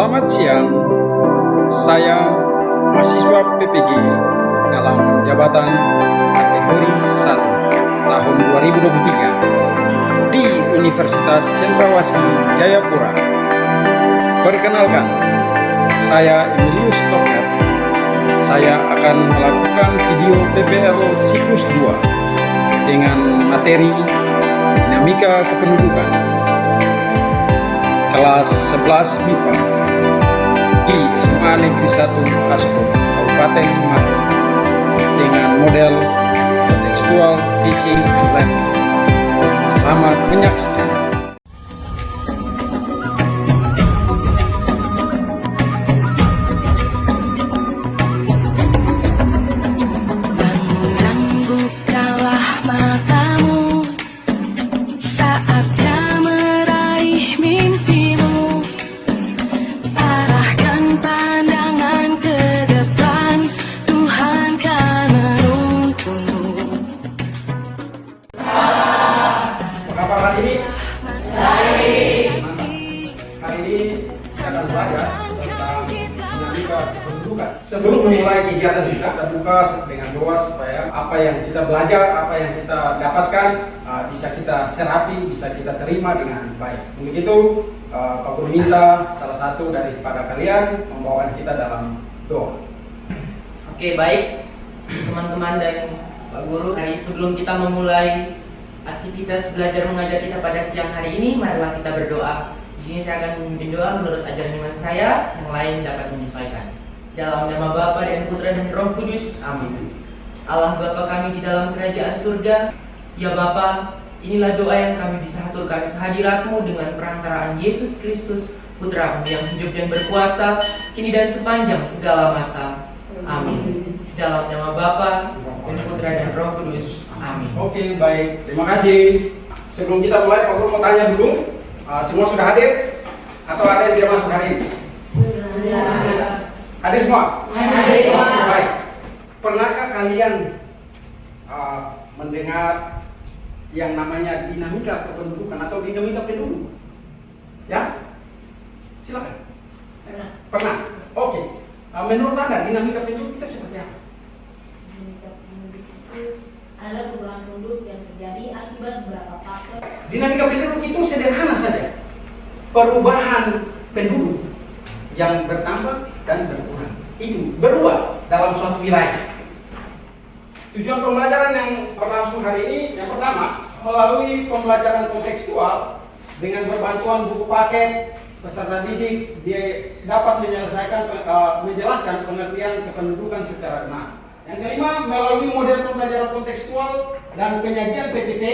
Selamat siang, saya mahasiswa PPG dalam jabatan kategori 1 tahun 2023 di Universitas Cendrawasih Jayapura. Perkenalkan, saya Emilius Topper. Saya akan melakukan video PPL siklus 2 dengan materi dinamika kependudukan kelas 11 MIPA di SMA Negeri 1 Asko, Kabupaten Magelang dengan model contextual teaching and learning. Selamat menyaksikan. Sebelum memulai kegiatan kita buka dengan doa supaya apa yang kita belajar, apa yang kita dapatkan bisa kita serapi, bisa kita terima dengan baik. Untuk itu, Pak Guru minta salah satu daripada kalian membawakan kita dalam doa. Oke, baik teman-teman dan Pak Guru, sebelum kita memulai aktivitas belajar mengajar kita pada siang hari ini, marilah kita berdoa. Di sini saya akan memimpin doa menurut ajaran iman saya, yang lain dapat menyesuaikan. Dalam nama Bapa dan Putra dan Roh Kudus, amin. Allah Bapa kami di dalam kerajaan surga, ya Bapa, inilah doa yang kami bisa haturkan kehadirat-Mu dengan perantaraan Yesus Kristus, Putra-Mu yang hidup dan berkuasa, kini dan sepanjang segala masa. Amin. Dalam nama Bapa dan Putra dan Roh Kudus, amin. Oke, baik. Terima kasih. Sebelum kita mulai, Pak Guru mau tanya dulu, semua sudah hadir? Atau ada yang tidak masuk hari ini? Sudah. Hadir semua? Hadir. Baik. Pernahkah kalian mendengar yang namanya dinamika kependudukan atau dinamika penduduk? Ya? Silakan. Pernah? Oke. Menurut Anda dinamika penduduk itu seperti apa? Dinamika penduduk itu adalah perubahan penduduk yang terjadi akibat beberapa faktor. Dinamika penduduk itu sederhana saja. Perubahan penduduk yang bertambah dan berkurang. Itu berubah dalam suatu wilayah. Tujuan pembelajaran yang berlangsung hari ini yang pertama, melalui pembelajaran kontekstual dengan berbantuan buku paket, peserta didik dia dapat menjelaskan pengertian kependudukan secara benar. Yang kelima, melalui model pembelajaran kontekstual dan penyajian PPT.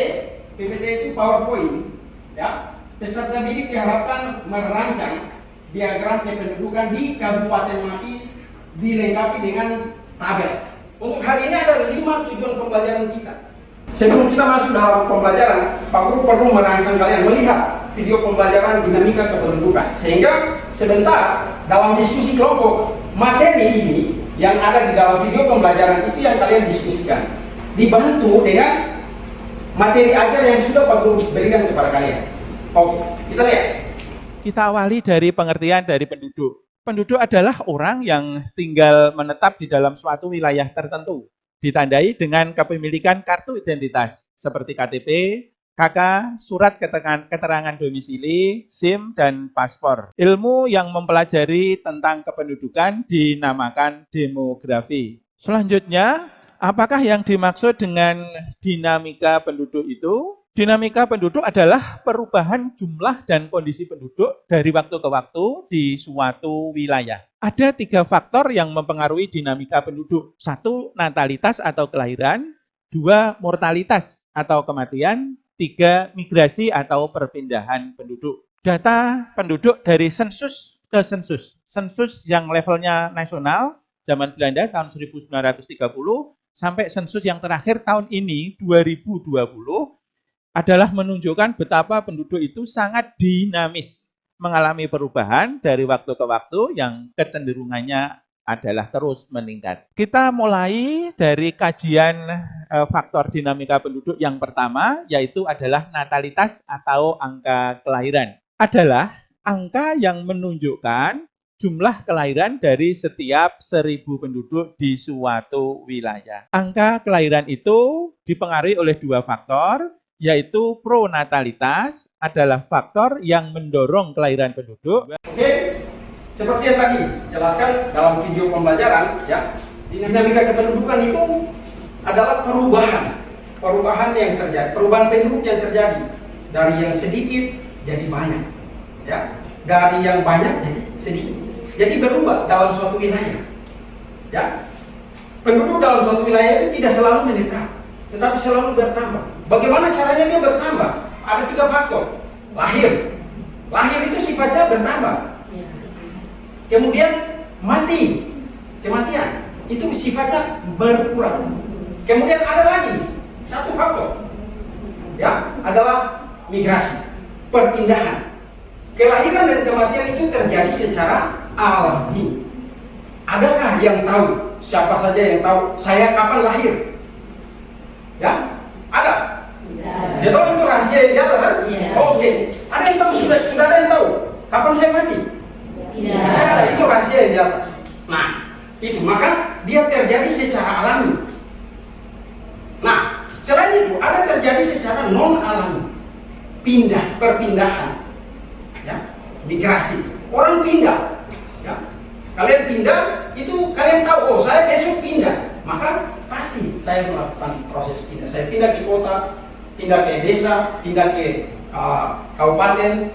PPT itu PowerPoint, ya. Peserta didik diharapkan merancang diagram kependudukan di Kabupaten Mati dilengkapi dengan tabel. Untuk hari ini ada 5 tujuan pembelajaran kita. Sebelum kita masuk dalam pembelajaran, Pak Guru perlu merangsang kalian melihat video pembelajaran dinamika kependudukan. Sehingga sebentar dalam diskusi kelompok, materi ini yang ada di dalam video pembelajaran itu yang kalian diskusikan. Dibantu dengan materi ajar yang sudah Pak Guru berikan kepada kalian. Oke, kita lihat. Kita awali dari pengertian dari penduduk. Penduduk adalah orang yang tinggal menetap di dalam suatu wilayah tertentu, ditandai dengan kepemilikan kartu identitas seperti KTP, KK, surat keterangan domisili, SIM, dan paspor. Ilmu yang mempelajari tentang kependudukan dinamakan demografi. Selanjutnya, apakah yang dimaksud dengan dinamika penduduk itu? Dinamika penduduk adalah perubahan jumlah dan kondisi penduduk dari waktu ke waktu di suatu wilayah. Ada 3 faktor yang mempengaruhi dinamika penduduk. 1, natalitas atau kelahiran. 2, mortalitas atau kematian. 3, migrasi atau perpindahan penduduk. Data penduduk dari sensus ke sensus. Sensus yang levelnya nasional, zaman Belanda tahun 1930, sampai sensus yang terakhir tahun ini, 2020, adalah menunjukkan betapa penduduk itu sangat dinamis, mengalami perubahan dari waktu ke waktu yang kecenderungannya adalah terus meningkat. Kita mulai dari kajian faktor dinamika penduduk yang pertama, yaitu adalah natalitas atau angka kelahiran. Adalah angka yang menunjukkan jumlah kelahiran dari setiap 1.000 penduduk di suatu wilayah. Angka kelahiran itu dipengaruhi oleh dua faktor, yaitu pronatalitas adalah faktor yang mendorong kelahiran penduduk. Oke, seperti yang tadi jelaskan dalam video pembelajaran, ya, dinamika kependudukan itu adalah perubahan yang terjadi, perubahan penduduk yang terjadi dari yang sedikit jadi banyak, ya, dari yang banyak jadi sedikit. Jadi berubah dalam suatu wilayah, ya. Penduduk dalam suatu wilayah itu tidak selalu menetap, tetapi selalu bertambah. Bagaimana caranya dia bertambah? Ada 3 faktor. Lahir itu sifatnya bertambah. Kemudian kematian itu sifatnya berkurang. Kemudian ada lagi satu faktor, ya, adalah migrasi, perpindahan. Kelahiran dan kematian itu terjadi secara alami. Adakah yang tahu? Siapa saja yang tahu saya kapan lahir? Ya, ada. Ya tahu itu rahasia yang di atas, kan? Oke. Ada yang tahu, sudah ada yang tahu kapan saya mati? Tidak. Ada, itu rahasia yang di atas. Nah, itu maka dia terjadi secara alami. Nah, selain itu ada terjadi secara non alami, perpindahan, ya, migrasi. Orang pindah, ya. Kalian pindah, itu kalian tahu, oh saya besok pindah, maka pasti saya melakukan proses pindah. Saya pindah ke kota, pindah ke desa, pindah ke kabupaten.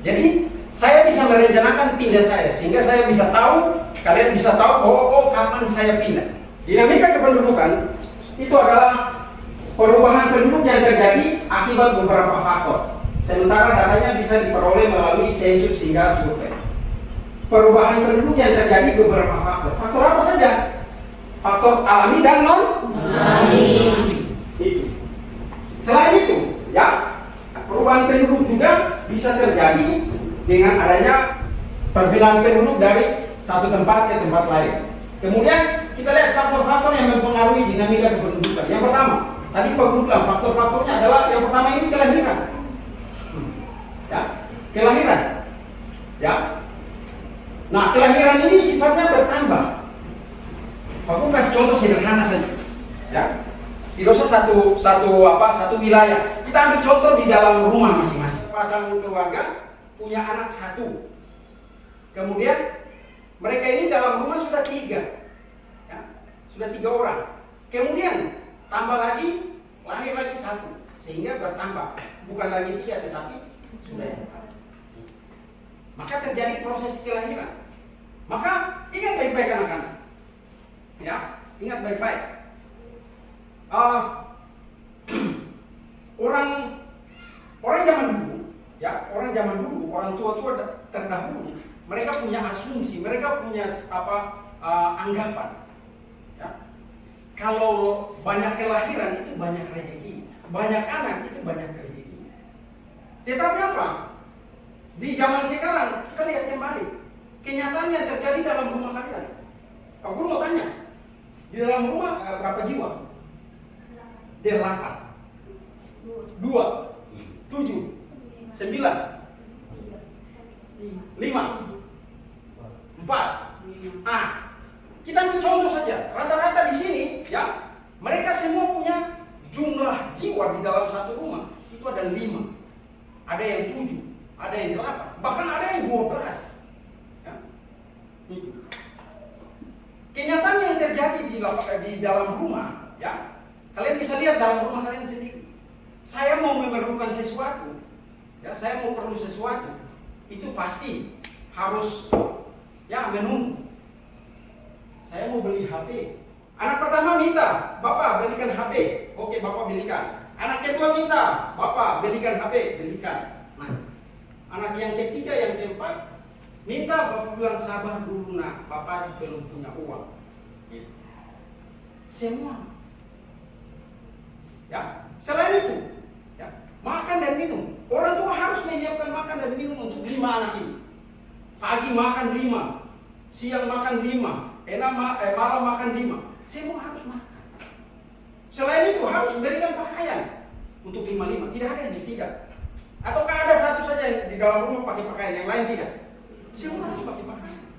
Jadi saya bisa merencanakan pindah saya, sehingga saya bisa tahu, kalian bisa tahu bahwa oh kapan saya pindah. Dinamika kependudukan itu adalah perubahan penduduk yang terjadi akibat beberapa faktor. Sementara datanya bisa diperoleh melalui sensus hingga survei. Perubahan penduduk yang terjadi beberapa faktor. Faktor apa saja? Faktor alami dan non alami. Itu. Selain itu, ya, perubahan penduduk juga bisa terjadi dengan adanya perpindahan penduduk dari satu tempat ke tempat lain. Kemudian kita lihat faktor-faktor yang mempengaruhi dinamika kependudukan. Yang pertama, tadi Pak Guru bilang faktor-faktornya adalah yang pertama ini kelahiran. Ya, kelahiran. Ya. Nah, kelahiran ini sifatnya bertambah. Aku kasih contoh sederhana saja. Ya. Tidak usah satu wilayah. Kita ambil contoh di dalam rumah masing-masing. Pasangan keluarga punya anak 1. Kemudian mereka ini dalam rumah sudah 3. Ya, sudah 3 orang. Kemudian tambah lagi, lahir lagi 1, sehingga bertambah. Bukan lagi 3 tetapi sudah 4. Maka terjadi proses kelahiran. Maka ingat baik-baik anak-anak. Ya, ingat baik-baik. Orang zaman dulu, ya, orang tua-tua terdahulu, mereka punya asumsi, mereka punya anggapan, ya. Kalau banyak kelahiran itu banyak rezeki, banyak anak itu banyak rezeki. Tetapi apa? Di zaman sekarang kita lihat kembali kenyataan yang terjadi dalam rumah kalian. Aku mau tanya, di dalam rumah berapa jiwa? 8, 2, 7, 9, 5, 4. Kita ambil contoh saja. Rata-rata di sini, ya, mereka semua punya jumlah jiwa di dalam satu rumah itu ada 5, ada yang 7, ada yang 8, bahkan ada yang 12. Ya. Itu. Kenyataan yang terjadi di dalam rumah, ya. Kalian bisa lihat dalam rumah kalian sendiri. Saya mau memerlukan sesuatu, ya, saya mau perlu sesuatu, itu pasti harus, ya, menunggu. Saya mau beli HP. Anak pertama minta, Bapak belikan HP. Oke, Bapak belikan. Anak kedua minta, Bapak belikan HP. Belikan. Nah, anak yang ketiga, yang keempat minta, Bapak bilang sabar dulu nak, Bapak belum punya uang. Gitu. Semua. Ya, selain itu, ya, makan dan minum. Orang tua harus menyiapkan makan dan minum untuk 5 anak ini. Pagi makan 5, siang makan 5, malam makan 5. Semua harus makan. Selain itu harus berikan pakaian untuk 5. Tidak ada yang tidak. Ataukah ada satu saja yang di dalam rumah pakai pakaian, yang lain tidak? Semua harus pakai makanan.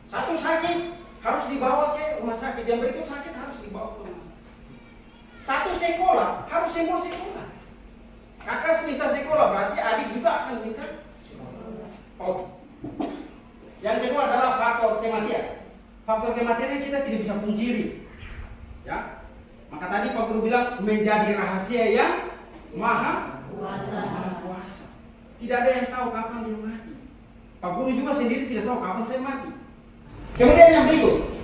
Satu sakit harus dibawa ke rumah sakit, yang berikut sakit harus dibawa ke rumah sakit. Satu sekolah harus semua sekolah. Kakak minta sekolah berarti adik juga akan minta sekolah. Oke. Yang kedua adalah faktor kematian. Faktor kematian yang kita tidak bisa pungkiri. Ya. Maka tadi Pak Guru bilang menjadi rahasia yang maha kuasa. Tidak ada yang tahu kapan dia mati. Pak Guru juga sendiri tidak tahu kapan saya mati. Kemudian yang berikut,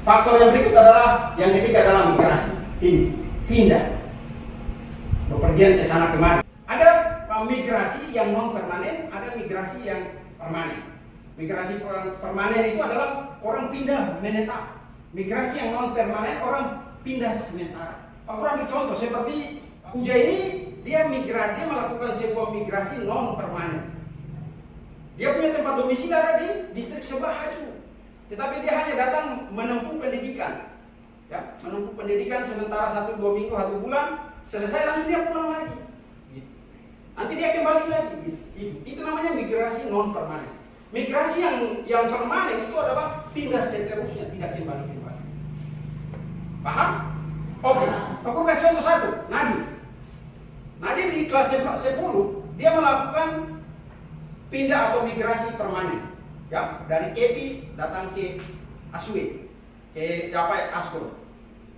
faktor yang berikut adalah yang ketiga adalah migrasi. Ini pindah, bepergian ke sana kemari. Ada migrasi yang non permanen, ada migrasi yang permanen. Migrasi permanen itu adalah orang pindah menetap. Migrasi yang non permanen orang pindah sementara. Pak Guru ambil contoh seperti Puja ini, dia melakukan sebuah migrasi non permanen. Dia punya tempat domisili ada di distrik sebelah Haju. Tetapi dia hanya datang menempuh pendidikan, ya, menempuh pendidikan sementara 1-2 minggu, 1 bulan, selesai langsung dia pulang lagi. Gitu. Nanti dia kembali lagi. Gitu. Itu namanya migrasi non permanen. Migrasi yang permanen itu adalah pindah seterusnya, tidak kembali. Paham? Oke. Aku kasih contoh satu. Nadir di kelas 10 dia melakukan pindah atau migrasi permanen. Ya, dari Kepi datang ke Aswe, ke Askor,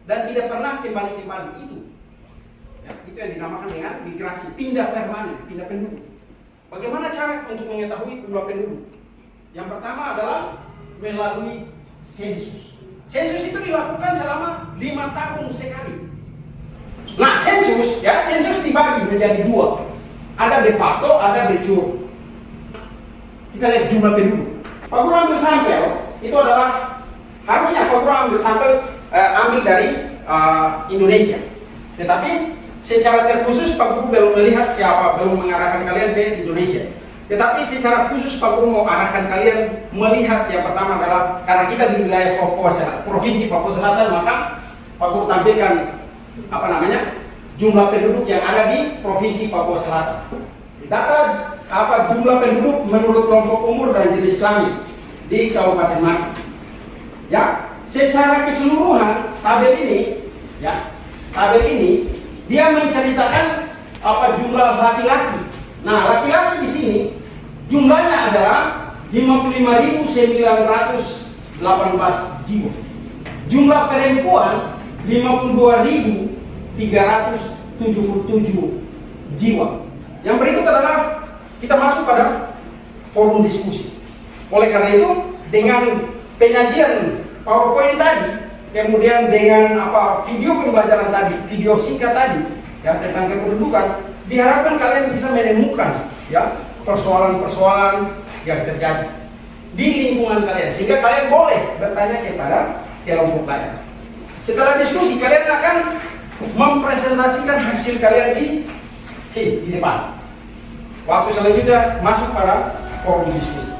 dan tidak pernah kembali itu. Ya, itu yang dinamakan dengan migrasi, pindah permanen, pindah penduduk. Bagaimana cara untuk mengetahui jumlah penduduk? Yang pertama adalah melalui sensus. Sensus itu dilakukan selama 5 tahun sekali. Nah, sensus dibagi menjadi 2. Ada de facto, ada de jure. Kita lihat jumlah penduduk. Pak Guru ambil sampel, itu adalah harusnya Pak Guru ambil dari Indonesia. Tetapi secara terkhusus Pak Guru belum melihat belum mengarahkan kalian ke Indonesia. Tetapi secara khusus Pak Guru mau arahkan kalian melihat yang pertama adalah karena kita di wilayah Provinsi Papua Selatan, maka Pak Guru tampilkan jumlah penduduk yang ada di Provinsi Papua Selatan. Data jumlah penduduk menurut kelompok umur dan jenis kelamin di Kabupaten Maki. Ya, secara keseluruhan tabel ini dia menceritakan jumlah laki-laki. Nah, laki-laki di sini jumlahnya adalah 55.918 jiwa. Jumlah perempuan 52.377 jiwa. Yang berikut adalah kita masuk pada forum diskusi. Oleh karena itu, dengan penyajian PowerPoint tadi, kemudian dengan video pembelajaran tadi, video singkat tadi, ya, tentang kependudukan, diharapkan kalian bisa menemukan ya persoalan-persoalan yang terjadi di lingkungan kalian, sehingga kalian boleh bertanya kepada kelompok lain. Setelah diskusi, kalian akan mempresentasikan hasil kalian di sini, di depan. Waktu selanjutnya masuk pada forum diskusi.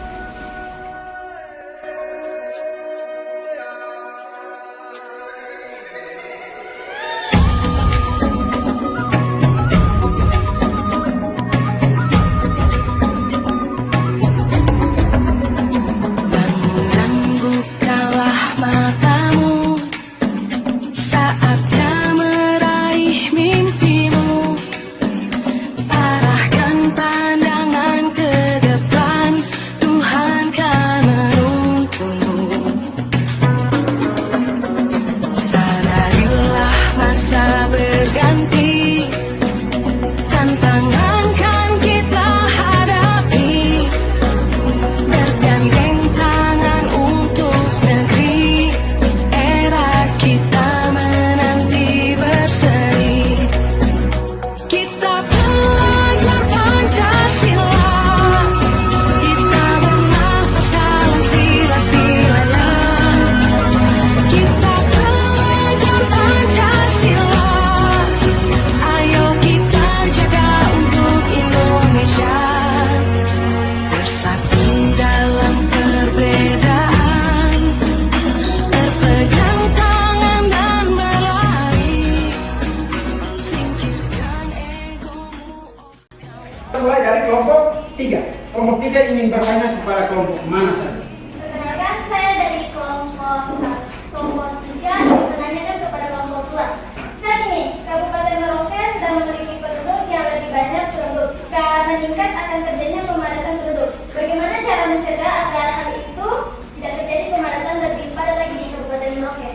Mulai dari kelompok 3. Kelompok 3 ingin bertanya kepada kelompok mana saja? Perkenalkan, saya dari kelompok 3 menanyakan kepada kelompok 2. Saat ini, Kabupaten Merauke sedang memiliki penduduk yang lebih banyak penduduk. Karena meningkat akan terjadinya pemadatan penduduk. Bagaimana cara mencegah agar hal itu tidak terjadi pemadatan lebih padat lagi di Kabupaten Merauke?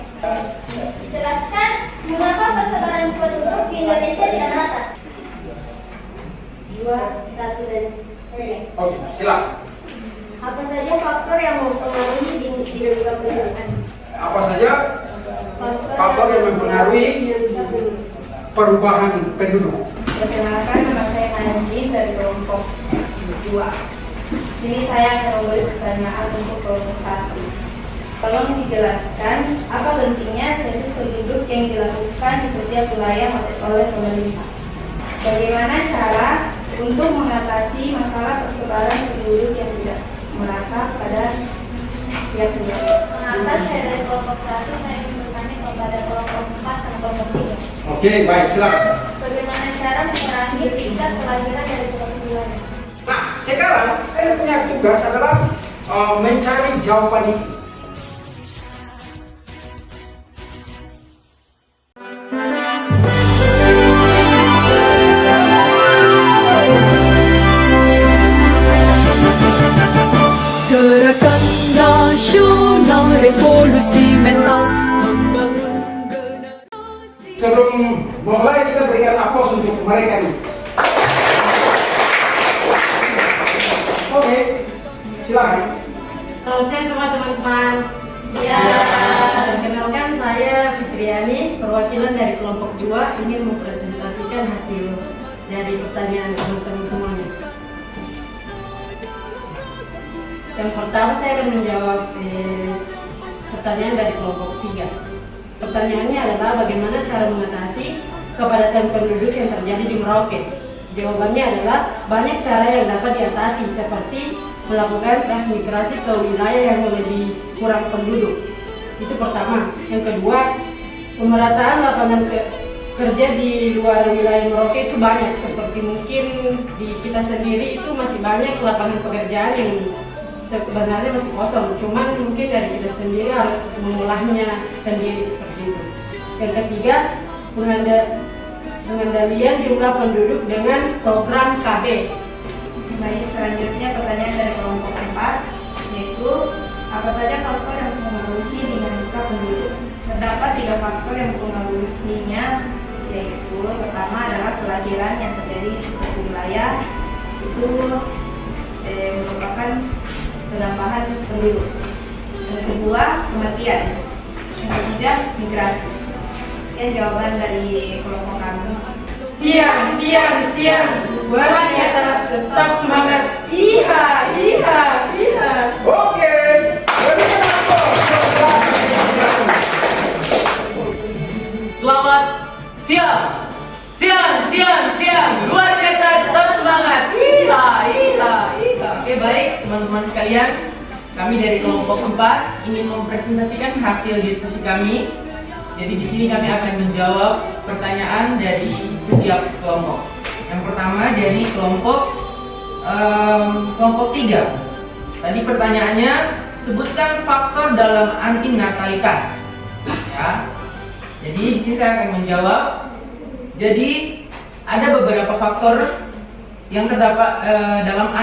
Jelaskan mengapa persebaran penduduk di Indonesia tidak merata. 2, 1, dan Oke, silakan. apa saja faktor yang mempengaruhi dinamika pendidikan? Apa saja faktor yang mempengaruhi perubahan penduduk? Perkenalkan, nama saya Anji dari kelompok 2. Sini saya akan memberi pertanyaan untuk kelompok 1. Tolong dijelaskan apa pentingnya sensus penduduk yang dilakukan di setiap wilayah oleh pemerintah. Bagaimana cara untuk mengatasi masalah persebaran penduduk yang tidak merata pada setiap wilayah? Pengantar saya dari kelompok 1, saya ingin bertanya kepada kelompok 4 dan kelompok 3. Oke, baik, silakan. Bagaimana cara mengurangi tingkat kelahiran dari suatu wilayah? Nah, sekarang saya punya tugas adalah mencari jawaban itu. Gerakan nasional revolusi mental membangun generasi. Sebelum mulai kita berikan aplaus untuk mereka nih. Oke, silakan. Selamat siang semua teman-teman. Ya. Perkenalkan, saya Fitriani, perwakilan dari kelompok 2 ingin mempresentasikan hasil dari pertanyaan teman-teman semuanya. Yang pertama saya akan menjawab pertanyaan dari kelompok 3. Pertanyaannya adalah bagaimana cara mengatasi kepadatan penduduk yang terjadi di Merauke. Jawabannya adalah banyak cara yang dapat diatasi, seperti melakukan transmigrasi ke wilayah yang lebih kurang penduduk. Itu pertama. Yang kedua, pemerataan lapangan kerja di luar wilayah Merauke itu banyak. Seperti mungkin di kita sendiri itu masih banyak lapangan pekerjaan yang sebenarnya masih kosong. Cuman mungkin dari kita sendiri harus mengolahnya sendiri seperti itu. Yang ketiga, pengendalian jumlah penduduk dengan program KB. Baik, selanjutnya pertanyaan dari kelompok 4, yaitu apa saja faktor yang mempengaruhi dinamika penduduk? Terdapat 3 faktor yang mempengaruhinya, yaitu pertama adalah kelahiran yang terjadi di suatu wilayah, itu merupakan penambahan penduduk. Yang kedua, kematian. Yang ketiga, migrasi. Sekian jawaban dari kelompok kami. Siang, luar biasa, tetap semangat. Iha. Oke, berikan aplaus. Selamat siang. Luar biasa, tetap semangat. Ila. Oke, baik teman-teman sekalian. Kami dari kelompok 4 ingin mempresentasikan hasil diskusi kami. Jadi di sini kami akan menjawab pertanyaan dari setiap kelompok. Yang pertama dari kelompok 3. Tadi pertanyaannya, sebutkan faktor dalam antinatalitas. Ya. Jadi di sini saya akan menjawab. Jadi ada beberapa faktor yang terdapat dalam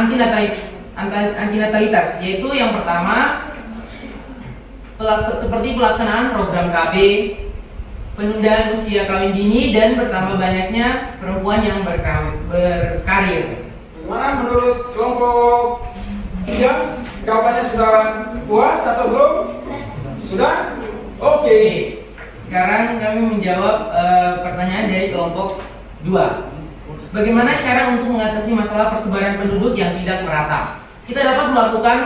antinatalitas, yaitu yang pertama seperti pelaksanaan program KB, penundaan usia kawin dini, dan bertambah banyaknya perempuan yang berkarir. Bagaimana menurut kelompok 3? Jawabannya sudah puas atau belum? Sudah? Oke. Sekarang kami menjawab pertanyaan dari kelompok 2. Bagaimana cara untuk mengatasi masalah persebaran penduduk yang tidak merata? Kita dapat melakukan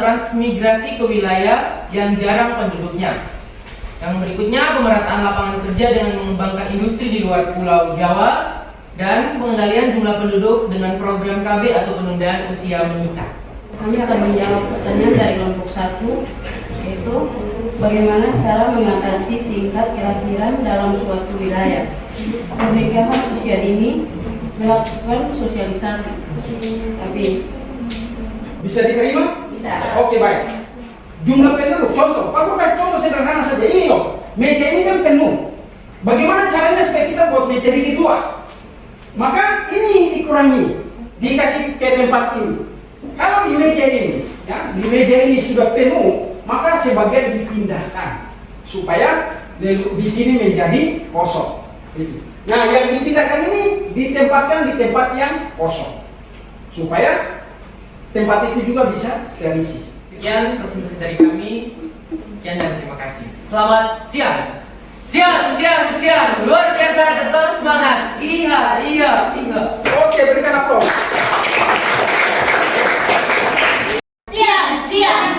transmigrasi ke wilayah yang jarang penduduknya. Yang berikutnya, pemerataan lapangan kerja dengan mengembangkan industri di luar Pulau Jawa, dan pengendalian jumlah penduduk dengan program KB atau penundaan usia menikah. Kami akan menjawab pertanyaan dari kelompok 1, yaitu bagaimana cara mengatasi tingkat kelahiran dalam suatu wilayah. Pernikahan usia dini melakukan sosialisasi, tapi Bisa diterima? Bisa. Oke, baik. Jumlah penduduk, contoh. Pak Guru kasih contoh sederhana saja. Ini loh, meja ini kan penuh. Bagaimana caranya supaya kita buat meja dikit luas? Maka ini dikurangi, dikasih ke tempat ini. Kalau di meja ini, ya, di meja ini sudah penuh, maka sebagian dipindahkan supaya di sini menjadi kosong. Nah, yang dipindahkan ini ditempatkan di tempat yang kosong supaya tempat itu juga bisa terisi. Sekian presentasi dari kami. Sekian dan terima kasih. Selamat siang. Siang. Luar biasa, tetap semangat. Iya. Oke, berikan aplaus.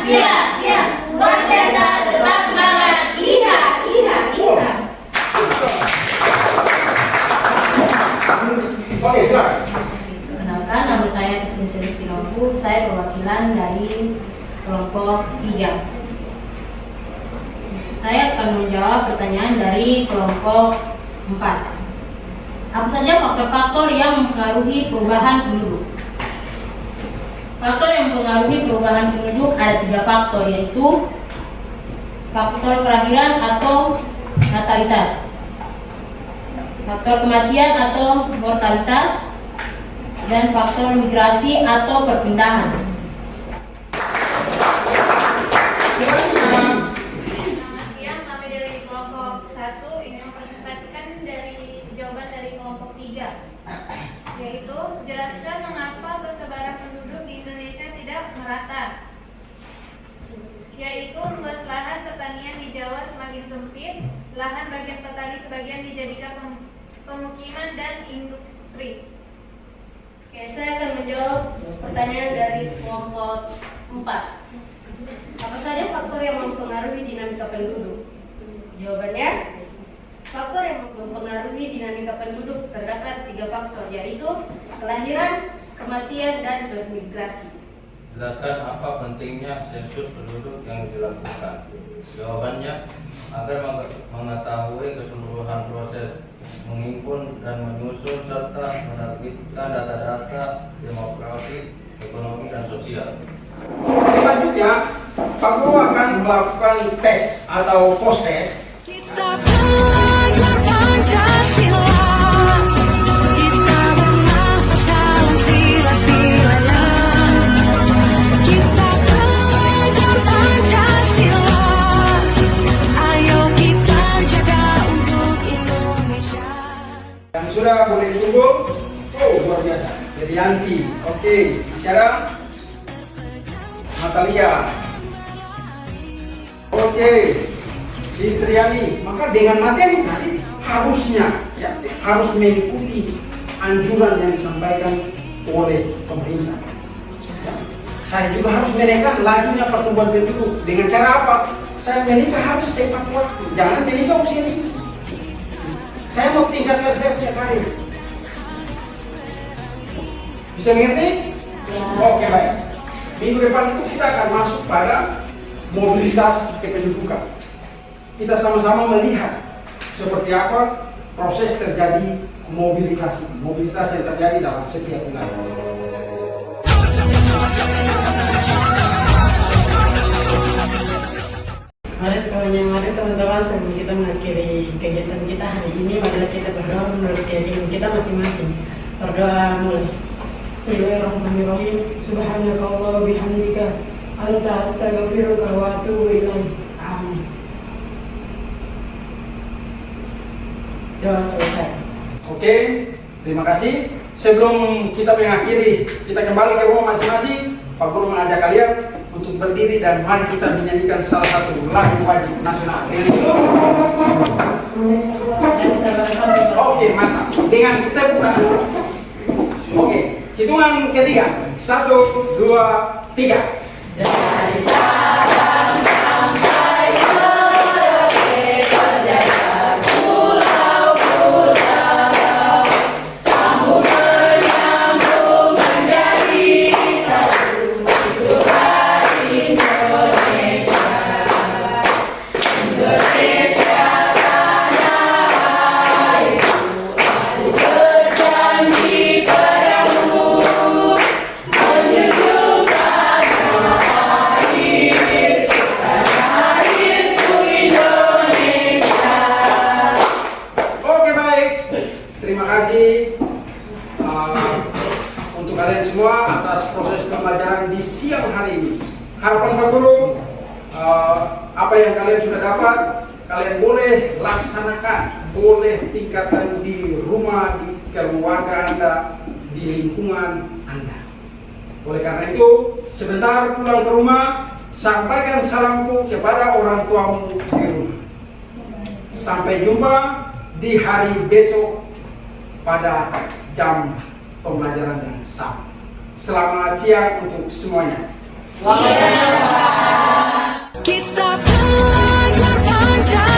Siap. Luar biasa, tetap semangat. Iya. Oke, silakan. Perkenalkan, nama saya Tiffany Selvi Lampu. Saya perwakilan dari kelompok 3. Saya akan menjawab pertanyaan dari kelompok 4. Apa saja faktor-faktor yang mempengaruhi perubahan penduduk? Faktor yang mempengaruhi perubahan penduduk ada 3 faktor, yaitu faktor kelahiran atau natalitas, faktor kematian atau mortalitas, dan faktor migrasi atau perpindahan. Silakan. Selamat siang, kami dari kelompok 1 ingin mempresentasikan dari jawaban dari kelompok 3, yaitu jelaskan mengapa persebaran penduduk di Indonesia tidak merata, yaitu luas lahan pertanian di Jawa semakin sempit, lahan bagian petani sebagian dijadikan pemukiman dan industri. Oke, saya akan menjawab pertanyaan dari kelompok 4. Apa saja faktor yang mempengaruhi dinamika penduduk? Jawabannya, faktor yang mempengaruhi dinamika penduduk terdapat 3 faktor, yaitu kelahiran, kematian, dan bermigrasi. Jelaskan apa pentingnya sensus penduduk yang dilakukan. Jawabannya, agar mengetahui keseluruhan proses menghimpun dan menyusun serta menerbitkan data-data demografi, ekonomi, dan sosial. Selanjutnya, Pak Guru akan melakukan tes atau post test. Kita belajar Pancasila, kita bernafas dalam sila-silanya. Kita belajar Pancasila, ayo kita jaga untuk Indonesia. Yang sudah boleh ditunggu. Oh, luar biasa. Yanti. Oke, masih ada? Natalia. Oke. Fitriani. Maka dengan materi tadi harusnya ya, harus mengikuti anjuran yang disampaikan oleh pemerintah. Ya. Saya juga harus menekan lajunya pertumbuhan penduduk. Dengan cara apa? Saya menikah harus tepat waktu. Jangan menikah usia ini. Saya mau tingkatkan saya punya karir. Bisa mengerti? Ya. Oke, baik. Minggu depan itu kita akan masuk pada mobilitas kependudukan. Kita sama-sama melihat seperti apa proses terjadi mobilitas yang terjadi dalam setiap wilayah. Mari semuanya, mari teman-teman, sebelum kita mengakhiri kegiatan kita hari ini, marilah kita berdoa menurut keyakinan kita masing-masing. Berdoa mulai. Bismillahirrahmanirrahim. Subhanallah bihamdika, anta astaghfiruka wa atubu ilaik. Amin. Doa selesai. Oke, terima kasih. Sebelum kita mengakhiri, kita kembali ke rumah masing-masing. Pak Guru mengajak kalian untuk berdiri dan mari kita menyanyikan salah satu lagu wajib nasional. Oke, mantap. Dengan tepuk tangan. Oke, hitungan ketiga. 1, 2, 3. Dari Sabang sampai Merauke, berjaya pulau-pulau, sambung menyambung menjadi satu hidupan Indonesia. Indonesia tanah airku, aku berjanji padamu, menunjukkan kasih untuk kalian semua atas proses pembelajaran di siang hari ini. Harapan Pak Guru, apa yang kalian sudah dapat, kalian boleh laksanakan, boleh tingkatkan di rumah, di keluarga Anda, di lingkungan Anda. Oleh karena itu, sebentar pulang ke rumah, sampaikan salamku kepada orang tuamu di rumah. Sampai jumpa di hari besok pada jam pembelajaran yang sama. Selamat siang untuk semuanya. Kita belajar Pancasila.